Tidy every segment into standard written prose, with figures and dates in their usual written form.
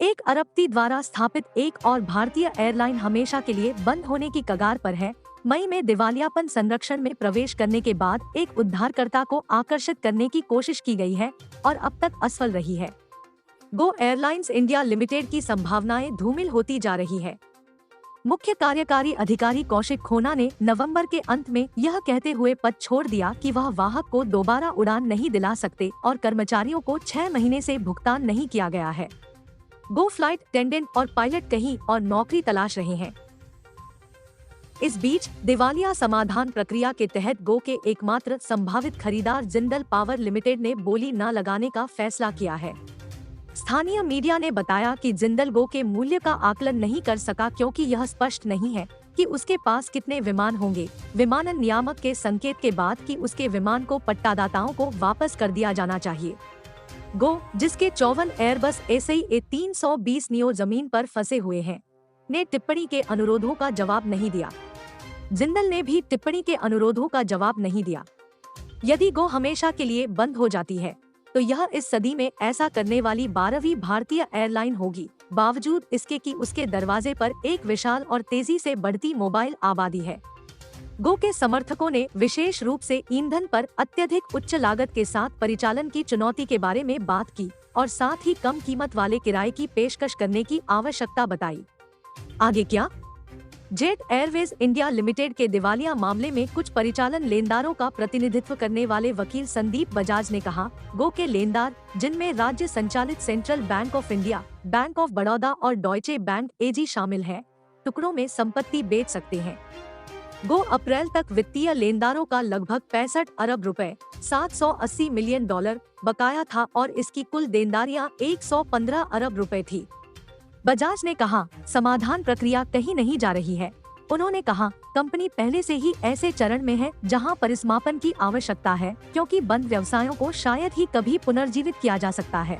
एक अरबती द्वारा स्थापित एक और भारतीय एयरलाइन हमेशा के लिए बंद होने की कगार पर है। मई में दिवालियापन संरक्षण में प्रवेश करने के बाद एक उद्धारकर्ता को आकर्षित करने की कोशिश की गई है और अब तक असफल रही है। गो एयरलाइंस इंडिया लिमिटेड की संभावनाएं धूमिल होती जा रही है। मुख्य कार्यकारी अधिकारी कौशिक खोना ने नवंबर के अंत में यह कहते हुए पद छोड़ दिया कि वह वाहक को दोबारा उड़ान नहीं दिला सकते और कर्मचारियों को 6 महीने से भुगतान नहीं किया गया है। गो फ्लाइट अटेंडेंट और पायलट कहीं और नौकरी तलाश रहे हैं। इस बीच दिवालिया समाधान प्रक्रिया के तहत गो के एकमात्र संभावित खरीदार जिंदल पावर लिमिटेड ने बोली न लगाने का फैसला किया है। स्थानीय मीडिया ने बताया कि जिंदल गो के मूल्य का आकलन नहीं कर सका क्योंकि यह स्पष्ट नहीं है कि उसके पास कितने विमान होंगे। विमानन नियामक के संकेत के बाद कि उसके विमान को पट्टादाताओं को वापस कर दिया जाना चाहिए। गो, जिसके 54 एयरबस एसई 320 नियो जमीन पर फंसे हुए हैं, ने टिप्पणी के अनुरोधों का जवाब नहीं दिया। जिंदल ने भी टिप्पणी के अनुरोधों का जवाब नहीं दिया। यदि गो हमेशा के लिए बंद हो जाती है तो यह इस सदी में ऐसा करने वाली 12वीं भारतीय एयरलाइन होगी, बावजूद इसके कि उसके दरवाजे पर एक विशाल और तेजी से बढ़ती मोबाइल आबादी है। गो के समर्थकों ने विशेष रूप से ईंधन पर अत्यधिक उच्च लागत के साथ परिचालन की चुनौती के बारे में बात की और साथ ही कम कीमत वाले किराए की पेशकश करने की आवश्यकता बताई। आगे क्या? जेट एयरवेज इंडिया लिमिटेड के दिवालिया मामले में कुछ परिचालन लेनदारों का प्रतिनिधित्व करने वाले वकील संदीप बजाज ने कहा, गो के लेनदार, जिनमें राज्य संचालित central bank of India, bank of Baroda और डॉयचे बैंक एजी शामिल है, टुकड़ों में संपत्ति बेच सकते हैं। गो अप्रैल तक वित्तीय लेनदारों का लगभग 65 अरब रुपए, $780 मिलियन बकाया था और इसकी कुल देनदारियां 115 अरब रुपए थी। बजाज ने कहा, समाधान प्रक्रिया कहीं नहीं जा रही है। उन्होंने कहा, कंपनी पहले से ही ऐसे चरण में है जहां परिसमापन की आवश्यकता है क्योंकि बंद व्यवसायों को शायद ही कभी पुनर्जीवित किया जा सकता है।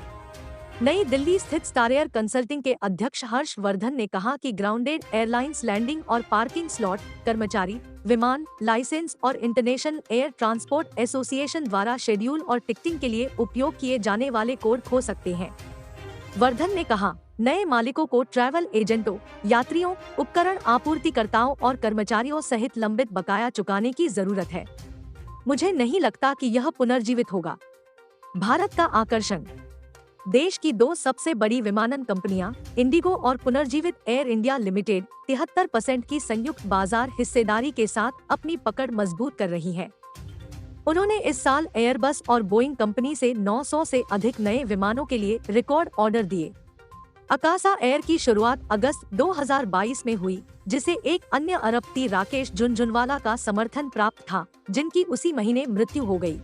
नई दिल्ली स्थित स्टार एयर कंसल्टिंग के अध्यक्ष हर्ष वर्धन ने कहा कि ग्राउंडेड एयरलाइंस लैंडिंग और पार्किंग स्लॉट, कर्मचारी, विमान, लाइसेंस और इंटरनेशनल एयर ट्रांसपोर्ट एसोसिएशन द्वारा शेड्यूल और टिकटिंग के लिए उपयोग किए जाने वाले कोड खो सकते हैं। वर्धन ने कहा, नए मालिकों को ट्रैवल एजेंटों, यात्रियों, उपकरण आपूर्तिकर्ताओं और कर्मचारियों सहित लंबित बकाया चुकाने की जरूरत है। मुझे नहीं लगता कि यह पुनर्जीवित होगा। भारत का आकर्षण। देश की 2 सबसे बड़ी विमानन कंपनियां, इंडिगो और पुनर्जीवित एयर इंडिया लिमिटेड, 73% की संयुक्त बाजार हिस्सेदारी के साथ अपनी पकड़ मजबूत कर रही है। उन्होंने इस साल एयरबस और बोइंग कंपनी से 900 से अधिक नए विमानों के लिए रिकॉर्ड ऑर्डर दिए। अकासा एयर की शुरुआत अगस्त 2022 में हुई, जिसे एक अन्य अरबपति राकेश झुनझुनवाला का समर्थन प्राप्त था, जिनकी उसी महीने मृत्यु हो गई।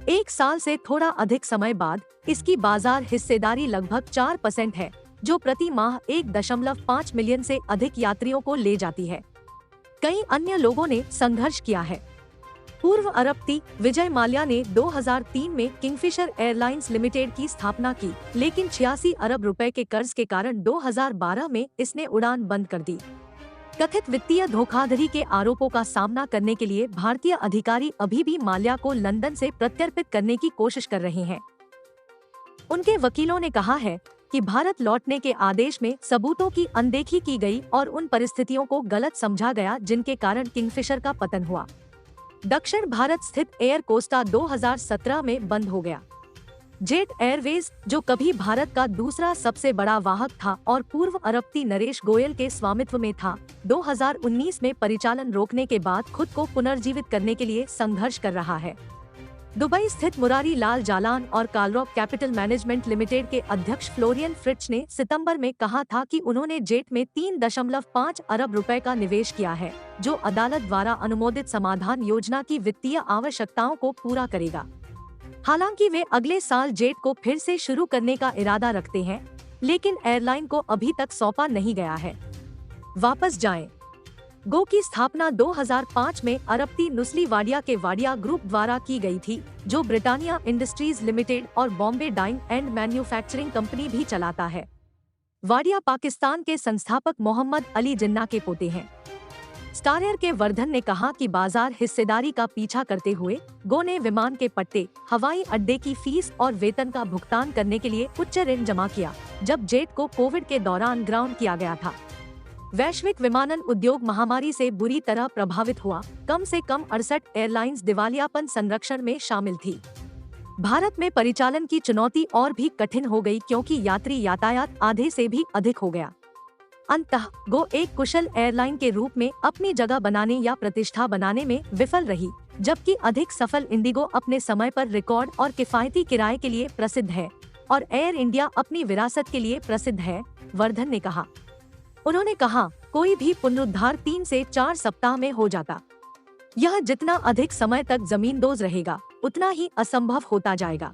1 साल से थोड़ा अधिक समय बाद इसकी बाजार हिस्सेदारी लगभग 4% है, जो प्रति माह 1.5 मिलियन से अधिक यात्रियों को ले जाती है। कई अन्य लोगों ने संघर्ष किया है। पूर्व अरबपति विजय माल्या ने 2003 में किंगफिशर एयरलाइंस लिमिटेड की स्थापना की, लेकिन 86 अरब रुपए के कर्ज के कारण 2012 में इसने उड़ान बंद कर दी। कथित वित्तीय धोखाधड़ी के आरोपों का सामना करने के लिए भारतीय अधिकारी अभी भी माल्या को लंदन से प्रत्यर्पित करने की कोशिश कर रहे हैं। उनके वकीलों ने कहा है कि भारत लौटने के आदेश में सबूतों की अनदेखी की गई और उन परिस्थितियों को गलत समझा गया जिनके कारण किंगफिशर का पतन हुआ। दक्षिण भारत स्थित एयर कोस्टा 2017 में बंद हो गया। जेट एयरवेज, जो कभी भारत का दूसरा सबसे बड़ा वाहक था और पूर्व अरबपति नरेश गोयल के स्वामित्व में था, 2019 में परिचालन रोकने के बाद खुद को पुनर्जीवित करने के लिए संघर्ष कर रहा है। दुबई स्थित मुरारी लाल जालान और कालरॉक कैपिटल मैनेजमेंट लिमिटेड के अध्यक्ष फ्लोरियन फ्रिट्ज ने सितंबर में कहा था कि उन्होंने जेट में 3.5 अरब रुपए का निवेश किया है, जो अदालत द्वारा अनुमोदित समाधान योजना की वित्तीय आवश्यकताओं को पूरा करेगा। हालांकि वे अगले साल जेट को फिर से शुरू करने का इरादा रखते हैं, लेकिन एयरलाइन को अभी तक सौंपा नहीं गया है। वापस जाएं। गो की स्थापना 2005 में अरबपति नुस्ली वाडिया के वाडिया ग्रुप द्वारा की गई थी, जो ब्रिटानिया इंडस्ट्रीज लिमिटेड और Bombay dyeing and manufacturing company भी चलाता है। वाडिया पाकिस्तान के संस्थापक मोहम्मद अली जिन्ना के पोते हैं। स्टार एयर के वर्धन ने कहा कि बाजार हिस्सेदारी का पीछा करते हुए गो ने विमान के पट्टे, हवाई अड्डे की फीस और वेतन का भुगतान करने के लिए उच्च ऋण जमा किया, जब जेट को कोविड के दौरान ग्राउंड किया गया था। वैश्विक विमानन उद्योग महामारी से बुरी तरह प्रभावित हुआ। कम से कम 68 एयरलाइंस दिवालियापन संरक्षण में शामिल थी। भारत में परिचालन की चुनौती और भी कठिन हो गई क्योंकि यात्री यातायात आधे से भी अधिक हो गया। अंततः गो एक कुशल एयरलाइन के रूप में अपनी जगह बनाने या प्रतिष्ठा बनाने में विफल रही, जबकि अधिक सफल इंडिगो अपने समय पर रिकॉर्ड और किफायती किराए के लिए प्रसिद्ध है और एयर इंडिया अपनी विरासत के लिए प्रसिद्ध है, वर्धन ने कहा। उन्होंने कहा, कोई भी पुनरुद्धार 3 से 4 सप्ताह में हो जाता। यह जितना अधिक समय तक जमींदोज रहेगा, उतना ही असंभव होता जाएगा।